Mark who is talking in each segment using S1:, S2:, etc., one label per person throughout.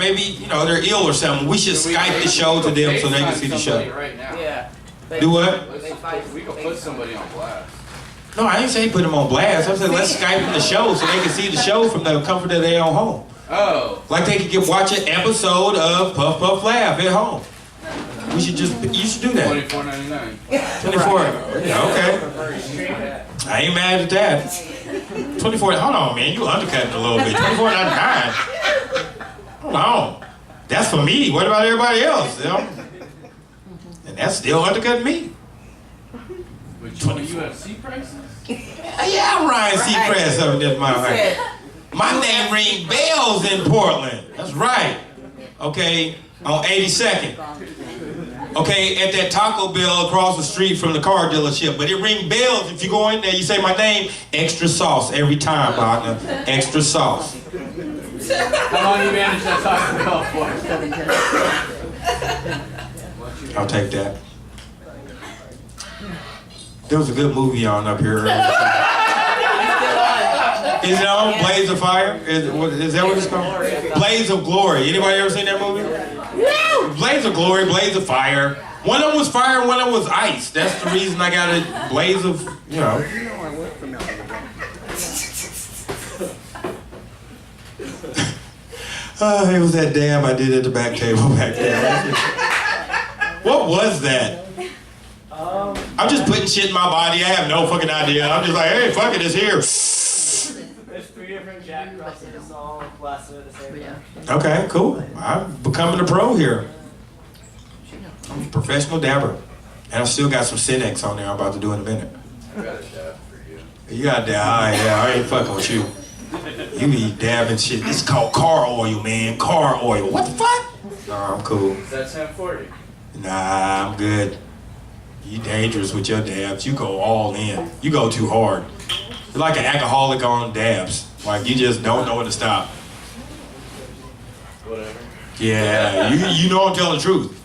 S1: maybe, you know, they're ill or something. We should Skype the show to them so they can see the show.
S2: Right now.
S3: Yeah.
S1: Do what?
S2: We can put somebody on blast.
S1: No, I ain't saying put them on blast. I'm saying let's Skype the show so they can see the show from the comfort of their own home.
S2: Oh.
S1: Like they could watch an episode of Puff Puff Laugh at home. You should do that.
S2: $24.99.
S1: 24. Yeah, okay. I ain't mad at that. 24. Hold on, man. You undercutting a little bit. 24.99. Hold on. That's for me. What about everybody else? You know? And that's still undercutting me.
S2: But you want UFC prices?
S1: Yeah, I'm Ryan Seacrest up in this motherfucker. My name ring bells in Portland. That's right. Okay, on 82nd. Okay, at that Taco Bell across the street from the car dealership. But it ring bells if you go in there, you say my name, extra sauce every time, partner. Extra sauce.
S2: How long you managed that Taco Bell for?
S1: I'll take that. There was a good movie on up here earlier. Is it on? Blaze of Fire? Is that what it's called? Blaze of Glory. Anybody ever seen that movie? Blaze of Glory, Blaze of Fire. One of them was fire, one of them was ice. That's the reason I got a blaze of, you know. It was that dab I did at the back table back there. What was that? I'm just putting shit in my body. I have no fucking idea. I'm just like, hey, fuck it, it's here.
S3: There's 3 different Jack Russells all blasted at the same time.
S1: Okay, cool. I'm becoming a pro here. I'm a professional dabber. And I've still got some Cinex on there I'm about to do in a minute.
S2: I got a dab for you.
S1: You got a dab? Alright, yeah, I ain't fucking with you. You be dabbing shit. This is called car oil, man. Car oil. What the fuck? Nah, I'm cool.
S2: Is that 1040?
S1: Nah, I'm good. You dangerous with your dabs. You go all in. You go too hard. You're like an alcoholic on dabs. Like you just don't know when to stop.
S2: Whatever.
S1: Yeah, you know I'm telling the truth.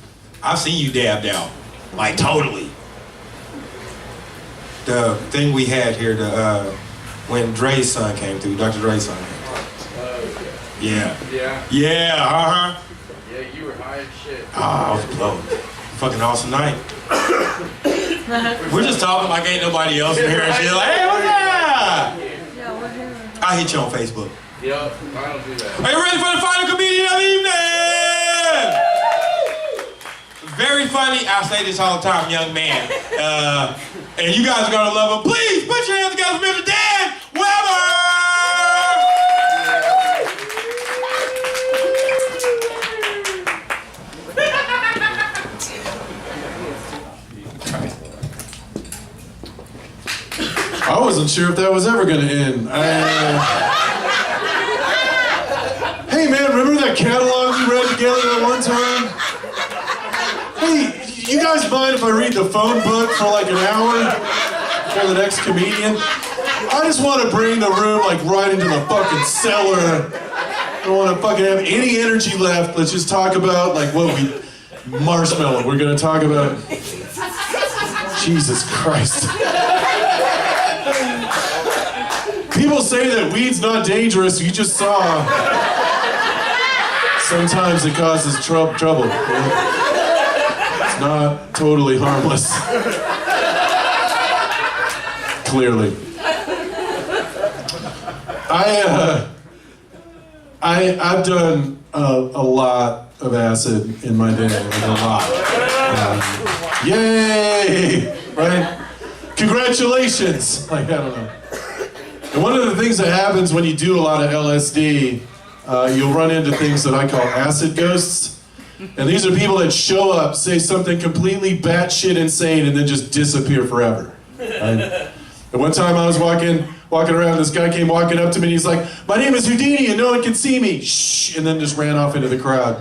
S1: I've seen you dabbed out. Like totally. The thing we had here, when Dre's son came through, Dr. Dre's son came through. Yeah.
S2: Yeah.
S1: Yeah, uh-huh.
S2: Yeah, you were high as shit.
S1: Oh, I was blown. Fucking awesome night. We're just talking like ain't nobody else in here and shit. Like, hey, what's up? I'll hit you on Facebook.
S2: Yep, I don't do that.
S1: Are you ready for the final comedian of the evening? Very funny. I say this all the time, young man. And you guys are gonna love him. Please put your hands together for Mr. Dan Weber!
S4: I wasn't sure if that was ever going to end. Hey man, remember that catalog we read together that one time? Hey, you guys mind if I read the phone book for like an hour for the next comedian? I just want to bring the room like right into the fucking cellar. I don't want to fucking have any energy left. Let's just talk about like marshmallow. We're going to talk about Jesus Christ. People say that weed's not dangerous. You just saw. Sometimes it causes trouble. It's not totally harmless. Clearly. I've done a lot of acid in my day. Like a lot. Yay! Right? Congratulations! Like, I don't know. And one of the things that happens when you do a lot of LSD, you'll run into things that I call acid ghosts. And these are people that show up, say something completely batshit insane, and then just disappear forever. Right? And one time I was walking around, this guy came walking up to me, and he's like, "My name is Houdini, and no one can see me." Shh, and then just ran off into the crowd.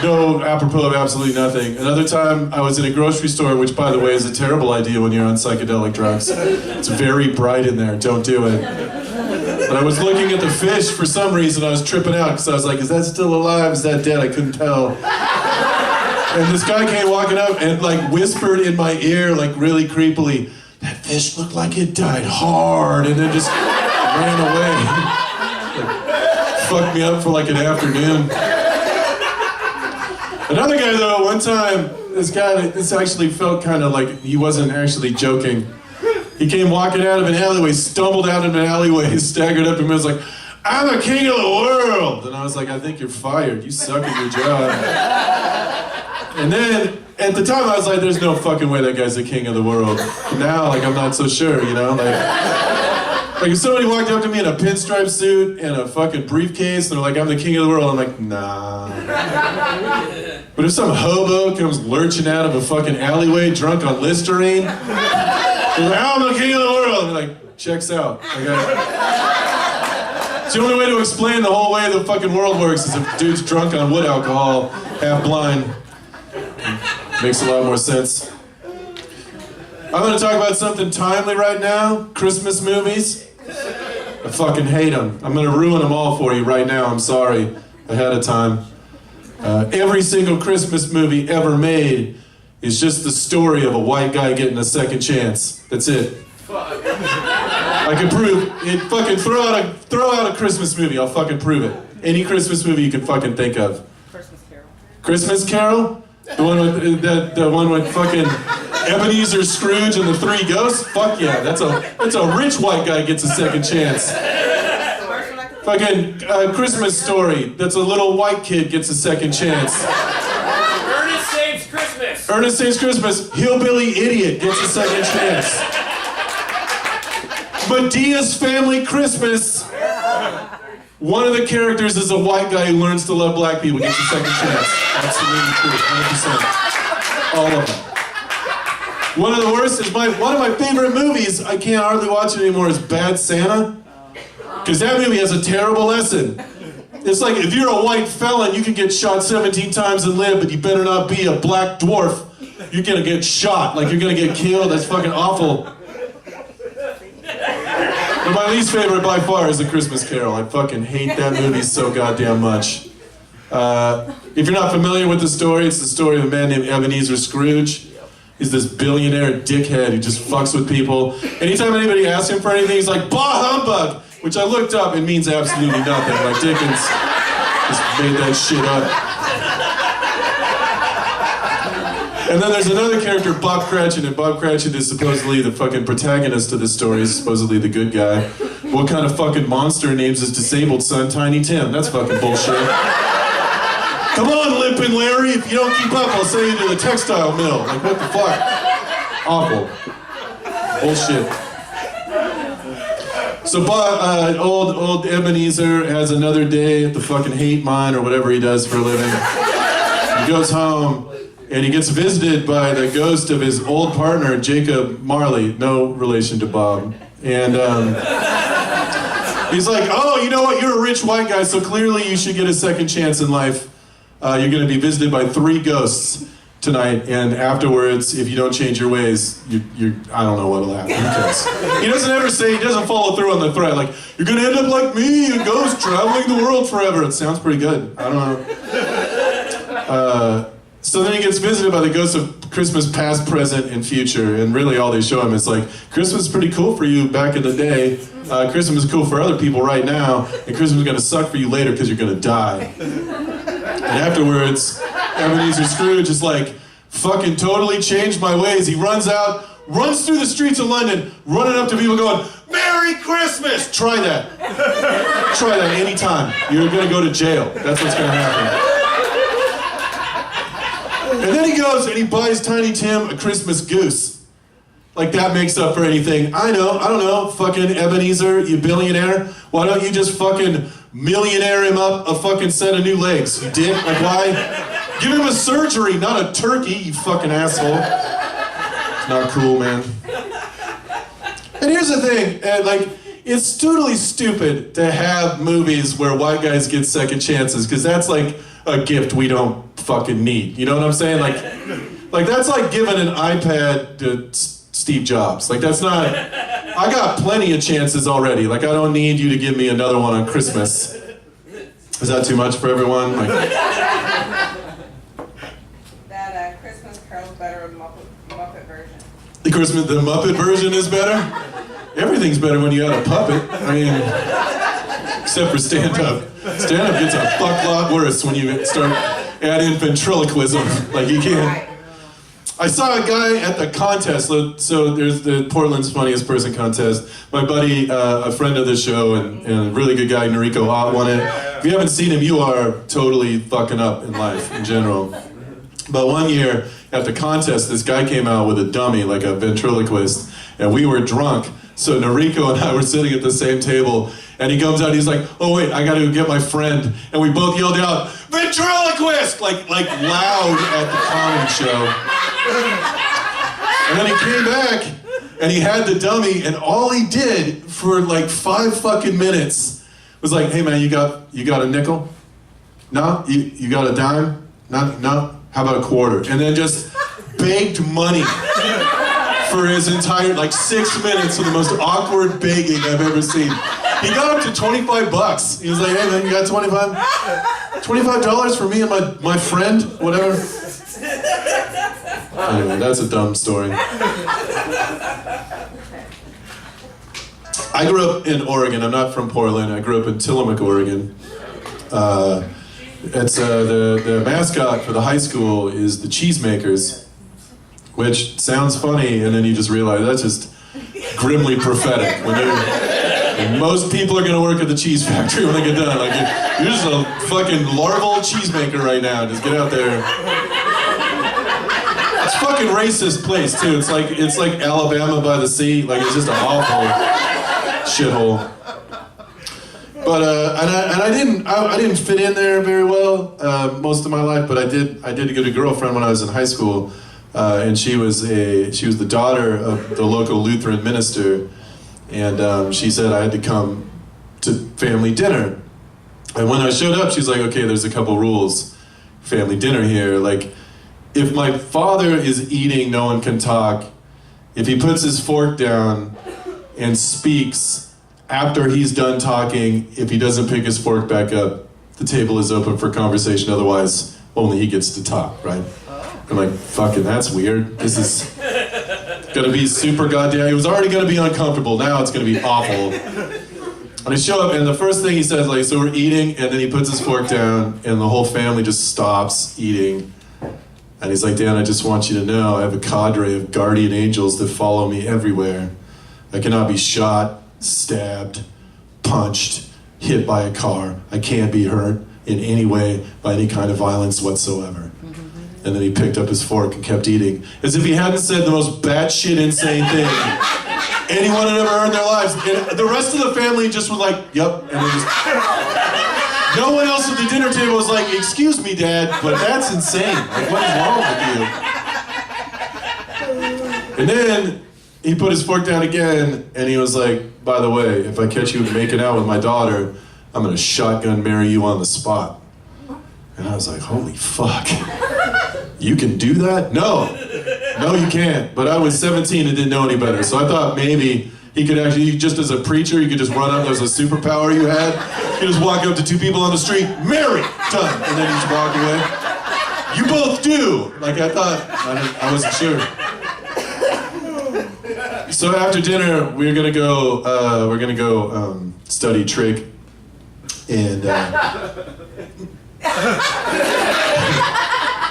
S4: No, apropos of absolutely nothing. Another time, I was in a grocery store, which, by the way, is a terrible idea when you're on psychedelic drugs. It's very bright in there. Don't do it. But I was looking at the fish. For some reason, I was tripping out because I was like, is that still alive? Is that dead? I couldn't tell. And this guy came walking up and like whispered in my ear, like really creepily, "That fish looked like it died hard," and then just ran away. Like, fucked me up for like an afternoon. Another guy though, one time, this actually felt kind of like he wasn't actually joking. He came walking out of an alleyway, stumbled out of an alleyway, staggered up to me and was like, "I'm the king of the world!" And I was like, "I think you're fired. You suck at your job." And then, at the time, I was like, "There's no fucking way that guy's the king of the world." Now, like, I'm not so sure, you know? Like if somebody walked up to me in a pinstripe suit and a fucking briefcase and they're like, "I'm the king of the world," I'm like, nah. But if some hobo comes lurching out of a fucking alleyway drunk on Listerine, they're like, "I'm the king of the world," and they're like, checks out. It's the only way to explain the whole way the fucking world works is if dude's drunk on wood alcohol, half blind. Makes a lot more sense. I'm gonna talk about something timely right now. Christmas movies. I fucking hate them. I'm gonna ruin them all for you right now. I'm sorry ahead of time. Every single Christmas movie ever made is just the story of a white guy getting a second chance. That's it. I can prove it. Fucking throw out a Christmas movie. I'll fucking prove it. Any Christmas movie you can fucking think of.
S5: Christmas Carol.
S4: Christmas Carol? The one with fucking Ebenezer Scrooge and the three ghosts? Fuck yeah, that's a rich white guy gets a second chance. Fucking Christmas Story, that's a little white kid gets a second chance.
S3: Ernest Saves Christmas.
S4: Ernest Saves Christmas, hillbilly idiot gets a second chance. Medea's Family Christmas. One of the characters is a white guy who learns to love black people, gets a second chance. Absolutely true, 100%. All of them. One of the worst is one of my favorite movies, I can't hardly watch it anymore, is Bad Santa. Because that movie has a terrible lesson. It's like, if you're a white felon, you can get shot 17 times and live, but you better not be a black dwarf. You're gonna get shot, like you're gonna get killed, that's fucking awful. But my least favorite by far is A Christmas Carol. I fucking hate that movie so goddamn much. If you're not familiar with the story, it's the story of a man named Ebenezer Scrooge. He's this billionaire dickhead who just fucks with people. Anytime anybody asks him for anything, he's like, "Bah humbug!" Which I looked up, it means absolutely nothing. Like Dickens just made that shit up. And then there's another character, Bob Cratchit, and Bob Cratchit is supposedly the fucking protagonist of this story. He's supposedly the good guy. What kind of fucking monster names his disabled son Tiny Tim? That's fucking bullshit. Come on, Limpin' Larry, if you don't keep up, I'll send you to the textile mill. Like, what the fuck? Awful. Bullshit. So old Ebenezer has another day at the fucking hate mine or whatever he does for a living. He goes home and he gets visited by the ghost of his old partner, Jacob Marley, no relation to Bob. And he's like, "Oh, you know what? You're a rich white guy, so clearly you should get a second chance in life. You're going to be visited by 3 ghosts tonight, and afterwards, if you don't change your ways, I don't know what'll happen." Who cares? He doesn't ever say, he doesn't follow through on the threat, like, "You're gonna end up like me, a ghost traveling the world forever." It sounds pretty good. I don't know. So then he gets visited by the ghosts of Christmas past, present, and future, and really all they show him is like, Christmas is pretty cool for you back in the day, Christmas is cool for other people right now, and Christmas is gonna suck for you later because you're gonna die. And afterwards, Ebenezer Scrooge is like, fucking totally changed my ways. He runs through the streets of London, running up to people going, "Merry Christmas!" Try that. Try that anytime. You're gonna go to jail. That's what's gonna happen. And then he goes and he buys Tiny Tim a Christmas goose. Like that makes up for anything. I don't know, fucking Ebenezer, you billionaire. Why don't you just fucking millionaire him up a fucking set of new legs, you dick? Like why? Give him a surgery, not a turkey, you fucking asshole. It's not cool, man. And here's the thing, like, it's totally stupid to have movies where white guys get second chances, because that's like a gift we don't fucking need. You know what I'm saying? Like that's like giving an iPad to Steve Jobs. Like that's not, I got plenty of chances already. Like I don't need you to give me another one on Christmas. Is that too much for everyone? Like,
S5: That Christmas Carol's better than Muppet version.
S4: the Muppet version is better? Everything's better when you add a puppet. I mean, except for stand-up. Stand-up gets a fuck lot worse when you start adding ventriloquism. Like you can't. I saw a guy at the contest. So there's the Portland's Funniest Person contest. My buddy, a friend of the show and a really good guy, Noriko Ott, won it. If you haven't seen him, you are totally fucking up in life in general. But one year at the contest, this guy came out with a dummy, like a ventriloquist, and we were drunk. So Noriko and I were sitting at the same table, and he comes out, he's like, oh wait, I gotta go get my friend. And we both yelled out, ventriloquist! Like loud at the comedy show. And then he came back, and he had the dummy, and all he did for like 5 fucking minutes was like, hey man, you got a nickel? No? You got a dime? No? How about a quarter? And then just begged money for his entire, like 6 minutes of the most awkward begging I've ever seen. He got up to $25. He was like, hey man, you got $25 for me and my friend? Whatever. Anyway, that's a dumb story. I grew up in Oregon. I'm not from Portland. I grew up in Tillamook, Oregon. It's the mascot for the high school is the Cheesemakers, which sounds funny, and then you just realize that's just grimly prophetic. When most people are gonna work at the cheese factory when they get done. Like you're just a fucking larval cheesemaker right now. Just get out there. It's a fucking racist place too. It's like Alabama by the sea. Like it's just an awful shithole. But I didn't fit in there very well most of my life. But I did get a girlfriend when I was in high school, and she was the daughter of the local Lutheran minister, and she said I had to come to family dinner. And when I showed up, she's like, okay, there's a couple rules, family dinner here. Like, if my father is eating, no one can talk. If he puts his fork down and speaks after he's done talking, if he doesn't pick his fork back up, the table is open for conversation. Otherwise, only he gets to talk, right? I'm like, fucking, that's weird. This is gonna be super goddamn, it was already gonna be uncomfortable. Now it's gonna be awful. And I show up, and the first thing he says, like, so we're eating, and then he puts his fork down, and the whole family just stops eating. And he's like, Dan, I just want you to know I have a cadre of guardian angels that follow me everywhere. I cannot be shot, stabbed, punched, hit by a car. I can't be hurt in any way by any kind of violence whatsoever. And then he picked up his fork and kept eating, as if he hadn't said the most batshit insane thing anyone had ever heard in their lives. And the rest of the family just was like, yep, and they just... No one else at the dinner table was like, excuse me, Dad, but that's insane. Like, what is wrong with you? And then he put his fork down again, and he was like, by the way, if I catch you making out with my daughter, I'm gonna shotgun marry you on the spot. And I was like, holy fuck. You can do that? No, you can't. But I was 17 and didn't know any better, so I thought maybe he could actually, just as a preacher, you could just run up, there's a superpower you had. You could just walk up to 2 people on the street, marry, done, and then you just walk away. You both do. Like I thought, I wasn't sure. So after dinner, we're gonna go study trig, and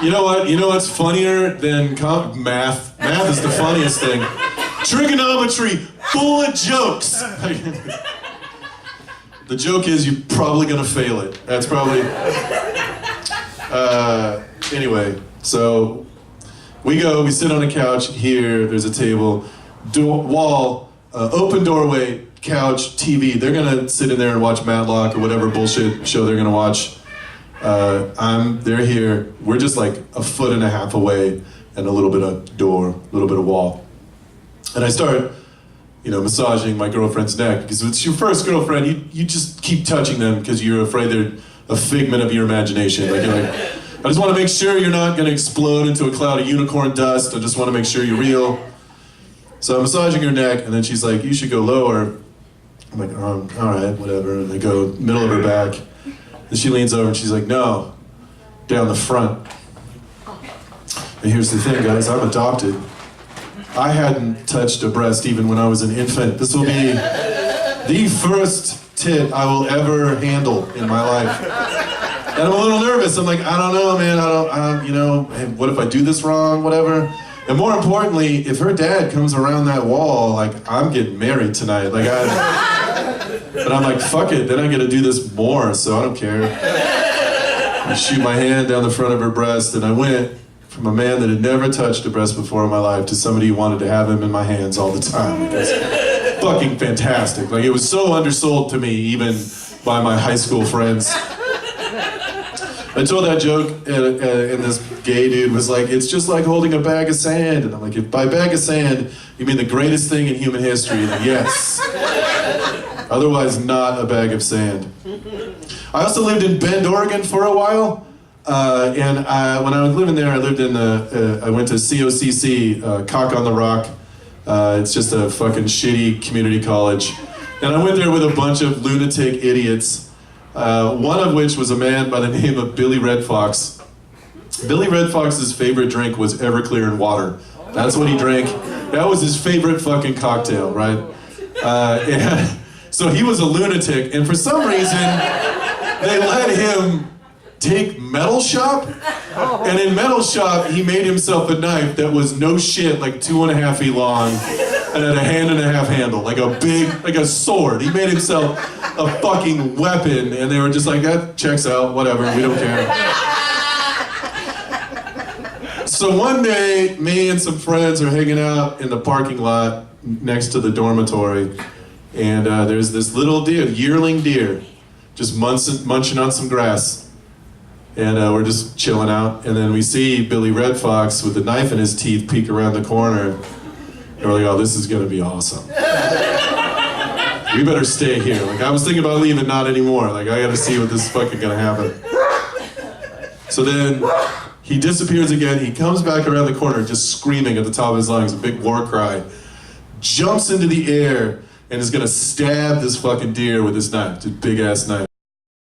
S4: you know what? You know what's funnier than math? Math is the funniest thing. Trigonometry, full of jokes. The joke is you're probably gonna fail it. That's probably. Anyway, so we sit on a couch here. There's a table, wall, open doorway, couch, TV. They're gonna sit in there and watch Matlock or whatever bullshit show they're gonna watch. They're here. We're just like a foot and a half away, and a little bit of door, a little bit of wall. And I start, massaging my girlfriend's neck, because it's your first girlfriend. You just keep touching them because you're afraid they're a figment of your imagination. Like, you're like, I just want to make sure you're not going to explode into a cloud of unicorn dust. I just want to make sure you're real. So I'm massaging her neck, and then she's like, you should go lower. I'm like, all right, whatever. And I go middle of her back. And she leans over and she's like, no, down the front. And here's the thing, guys, I'm adopted. I hadn't touched a breast even when I was an infant. This will be the first tit I will ever handle in my life. And I'm a little nervous. I'm like, I don't know, man. You know, hey, what if I do this wrong, whatever? And more importantly, if her dad comes around that wall, like, I'm getting married tonight. Like, but I'm like, fuck it. Then I get to do this more, so I don't care. I shoot my hand down the front of her breast, and I went from a man that had never touched a breast before in my life to somebody who wanted to have him in my hands all the time. It was fucking fantastic. Like, it was so undersold to me, even by my high school friends. I told that joke, and this gay dude was like, it's just like holding a bag of sand. And I'm like, if by bag of sand, you mean the greatest thing in human history, then yes. Otherwise, not a bag of sand. I also lived in Bend, Oregon for a while. When I was living there, I lived in I went to COCC, Cock on the Rock. It's just a fucking shitty community college. And I went there with a bunch of lunatic idiots. One of which was a man by the name of Billy Red Fox. Billy Red Fox's favorite drink was Everclear and water. That's what he drank. That was his favorite fucking cocktail, right? And so he was a lunatic, and for some reason, they let him take Metal Shop, and in Metal Shop, he made himself a knife that was no shit, like 2.5 feet long, and had a 1.5 handle, like a sword. He made himself a fucking weapon, and they were just like, that checks out, whatever, we don't care. So one day, me and some friends are hanging out in the parking lot next to the dormitory, and there's this little deer, yearling deer, just munching on some grass. And we're just chilling out, and then we see Billy Red Fox with a knife in his teeth peek around the corner, and we're like, oh, this is gonna be awesome. We better stay here. Like, I was thinking about leaving, not anymore. Like, I gotta see what this is fucking gonna happen. So then, he disappears again, he comes back around the corner just screaming at the top of his lungs, a big war cry, jumps into the air, and is gonna stab this fucking deer with his knife, this big ass knife.